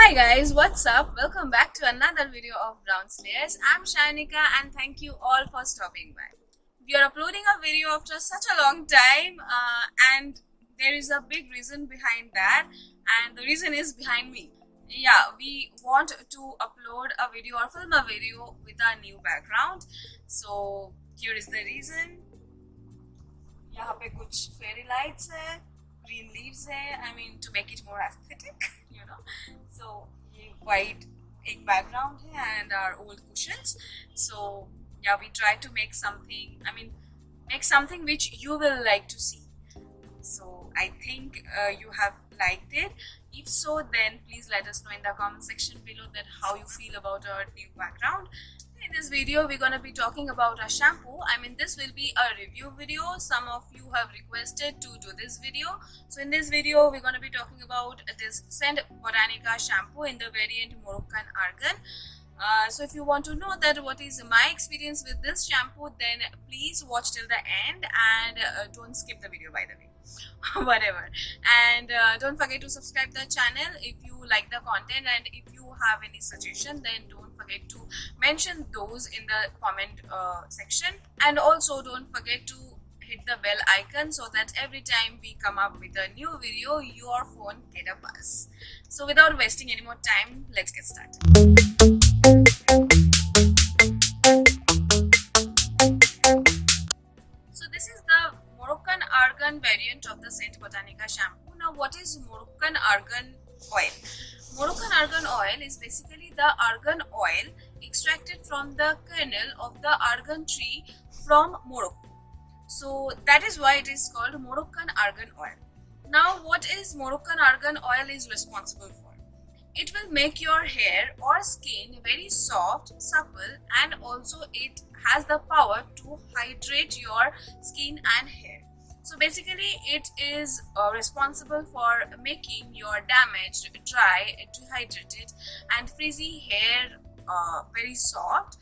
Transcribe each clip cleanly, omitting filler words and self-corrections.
Hi guys, what's up? Welcome back to another video of Brown Slayers. I'm Shainika and thank you all for stopping by. We are uploading a video after such a long time and there is a big reason behind that, and the reason is behind me. Yeah, we want to upload a video or film a video with a new background. So here is the reason. यहाँ पे कुछ fairy lights है, green leaves है, I mean to make it more aesthetic, you know. So ये white एक background है and our old cushions. So yeah, we try to make something, make something which you will like to see. So I think you have liked it. If so, then please let us know in the comment section below that how you feel about our new background. In this video, we're gonna be talking about a shampoo. This will be a review video. Some of you have requested to do this video. So in this video, we're gonna be talking about this Scent Botanica shampoo in the variant Moroccan Argan. So if you want to know that what is my experience with this shampoo, then please watch till the end and don't skip the video, by the way. Whatever. And don't forget to subscribe the channel if you like the content, and if you have any suggestion, then don't forget to mention those in the comment section. And also don't forget to hit the bell icon so that every time we come up with a new video, your phone get a buzz. So without wasting any more time, let's get started. So this is the Moroccan Argan variant of the Scent Botanica shampoo. Now what is Moroccan Argan oil? Moroccan Argan oil is basically the argan oil extracted from the kernel of the argan tree from Morocco. So that is why it is called Moroccan Argan oil. Now what is Moroccan Argan oil is responsible for? It will make your hair or skin very soft, supple, and also it has the power to hydrate your skin and hair. So basically it is responsible for making your damaged, dry, dehydrated and frizzy hair very soft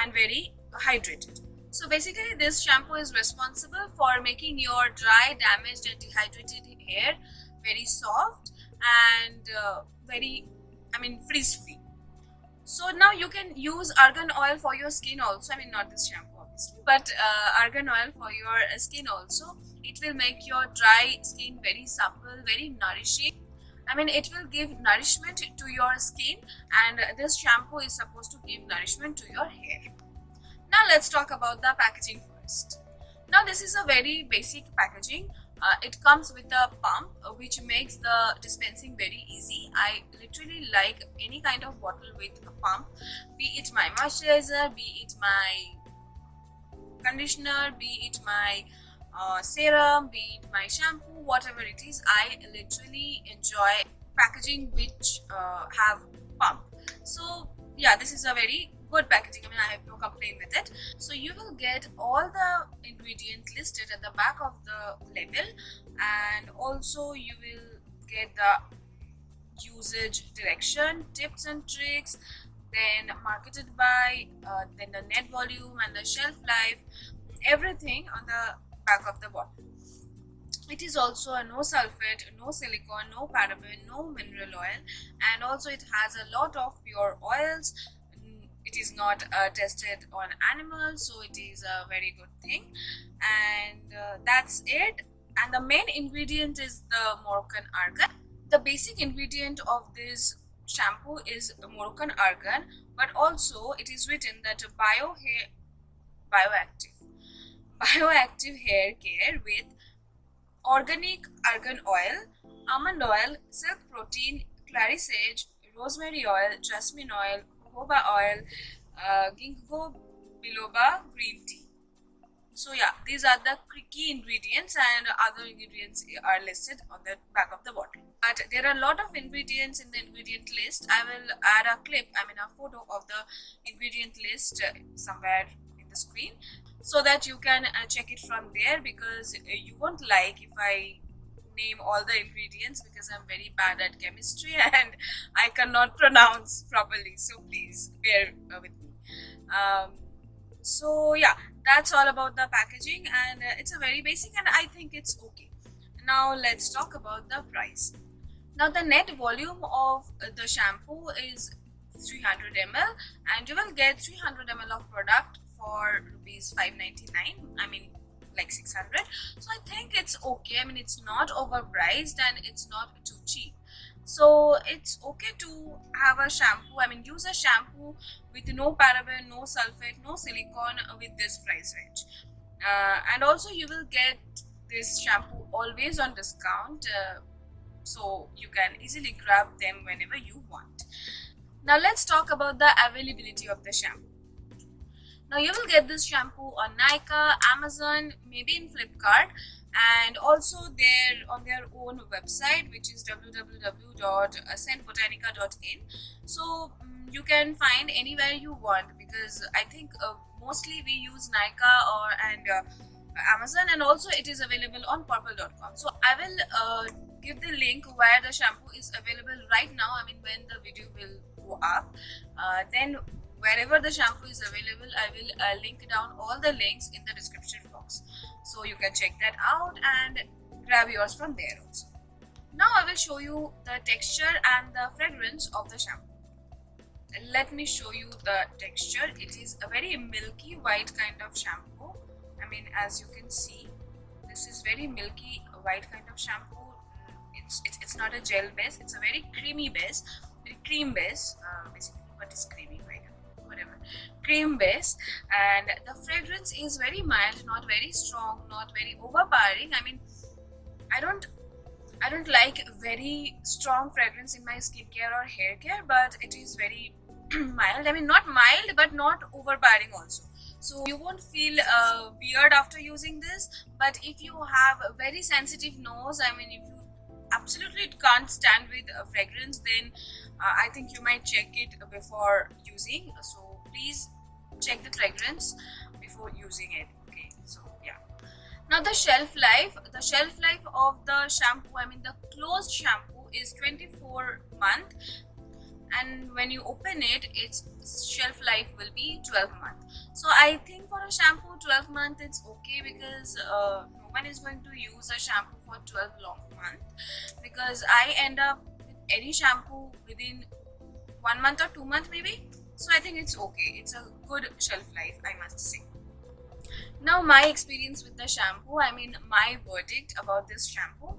and very hydrated. So basically this shampoo is responsible for making your dry, damaged and dehydrated hair very soft and very frizz free. So now you can use argan oil for your skin also. Not this shampoo obviously, but argan oil for your skin also. It will make your dry skin very supple, very nourishing. It will give nourishment to your skin, and this shampoo is supposed to give nourishment to your hair. Now let's talk about the packaging first. Now this is a very basic packaging. It comes with a pump which makes the dispensing very easy. I literally like any kind of bottle with a pump, be it my moisturizer, be it my conditioner, be it my serum, be it my shampoo, whatever it is. I literally enjoy packaging which have pump. So yeah, this is a very good packaging. I have no complaint with it. So you will get all the ingredients listed at the back of the label, and also you will get the usage direction, tips and tricks, then marketed by, then the net volume and the shelf life, everything on the back of the bottle. It is also a no sulfate, no silicone, no paraben, no mineral oil, and also it has a lot of pure oils. It is not tested on animals, so it is a very good thing. And that's it. And the main ingredient is the Moroccan Argan. The basic ingredient of this shampoo is Moroccan Argan, but also it is written that bioactive hair care with organic argan oil, almond oil, silk protein, clary sage, rosemary oil, jasmine oil, jojoba oil, ginkgo biloba green tea. So yeah, these are the key ingredients, and other ingredients are listed on the back of the bottle. But there are a lot of ingredients in the ingredient list. I will add a clip, a photo of the ingredient list somewhere in the screen, so that you can check it from there, because you won't like if I name all the ingredients, because I'm very bad at chemistry and I cannot pronounce properly, so please bear with me. So yeah, that's all about the packaging, and it's a very basic, and I think it's okay. Now let's talk about the price. Now the net volume of the shampoo is 300 ml, and you will get 300 ml of product for rupees 599. I mean, like 600. So I think it's okay. I mean, it's not overpriced and it's not too cheap. So it's okay to have a shampoo. I mean, use a shampoo with no paraben, no sulfate, no silicone with this price range. And also you will get this shampoo always on discount. So you can easily grab them whenever you want. Now let's talk about the availability of the shampoo. Now you will get this shampoo on Nykaa, Amazon, maybe in Flipkart, and also there on their own website, which is www.scentbotanica.in. So you can find anywhere you want, because I think mostly we use Nykaa and Amazon, and also it is available on purple.com. So I will give the link where the shampoo is available right now. I mean, when the video will go up, then wherever the shampoo is available, I will link down all the links in the description box, so you can check that out and grab yours from there also. Now I will show you the texture and the fragrance of the shampoo. Let me show you the texture. It is a very milky white kind of shampoo. I mean, as you can see, this is very milky white kind of shampoo. It's not a gel base, it's a very creamy base, very cream base, basically. What is creamy, right? Whatever, cream base. And the fragrance is very mild, not very strong, not very overpowering. I mean, I don't like very strong fragrance in my skincare or hair care, but it is very mild. I mean, not mild but not overpowering also, so you won't feel weird after using this. But if you have a very sensitive nose, I mean, if you absolutely can't stand with a fragrance, then I think you might check it before using. So please check the fragrance before using it. Okay, so yeah. Now the shelf life of the shampoo, I mean the closed shampoo, is 24 month, and when you open it, its shelf life will be 12 month. So I think for a shampoo 12 month it's okay, because no one is going to use a shampoo for 12 long months, because I end up with any shampoo within 1 month or 2 months maybe. So I think it's okay. It's a good shelf life, I must say. Now my experience with the shampoo, I mean my verdict about this shampoo.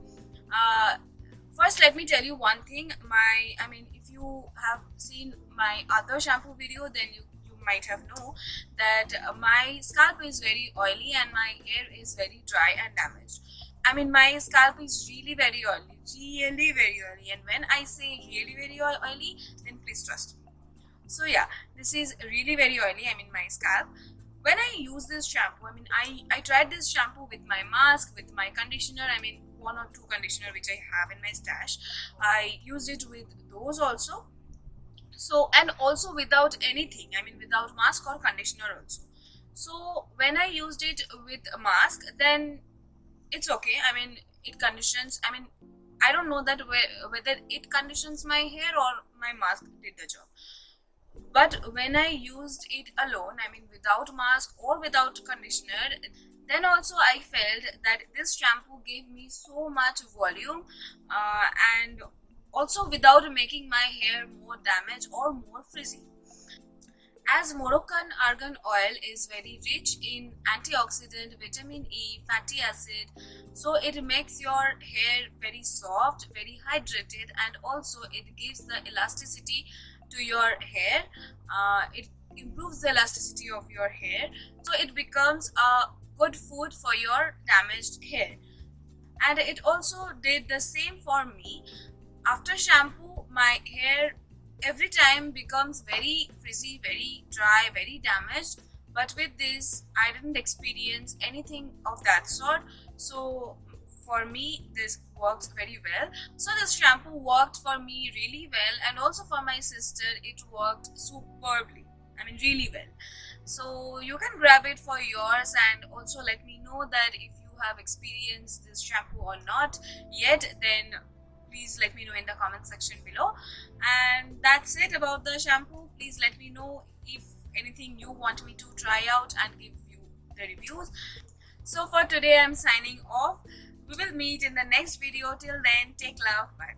First, let me tell you one thing. If you have seen my other shampoo video, then you might have known that my scalp is very oily and my hair is very dry and damaged. I mean, my scalp is really very oily, and when I say really very oily, then please trust me. So yeah, this is really very oily, I mean my scalp. When I use this shampoo, I mean I tried this shampoo with my mask, with my conditioner, I mean 1 or 2 conditioner which I have in my stash. I used it with those also. So, and also without anything, I mean without mask or conditioner also. So when I used it with a mask, then it's okay. I mean, it conditions, I mean, I don't know that whether it conditions my hair or my mask did the job. But when I used it alone, I mean without mask or without conditioner, then also I felt that this shampoo gave me so much volume, and also without making my hair more damaged or more frizzy. As Moroccan argan oil is very rich in antioxidant, vitamin E, fatty acid, so it makes your hair very soft, very hydrated, and also it gives the elasticity to your hair. It improves the elasticity of your hair, so it becomes a good food for your damaged hair. And it also did the same for me. After shampoo, my hair every time becomes very frizzy, very dry, very damaged. But with this, I didn't experience anything of that sort. So for me, this works very well. So this shampoo worked for me really well, and also for my sister, it worked superbly. I mean, really well. So you can grab it for yours, and also let me know that if you have experienced this shampoo or not yet, then please let me know in the comment section below. And that's it about the shampoo. Please let me know if anything you want me to try out and give you the reviews. So for today, I'm signing off. We will meet in the next video. Till then, take love. Bye.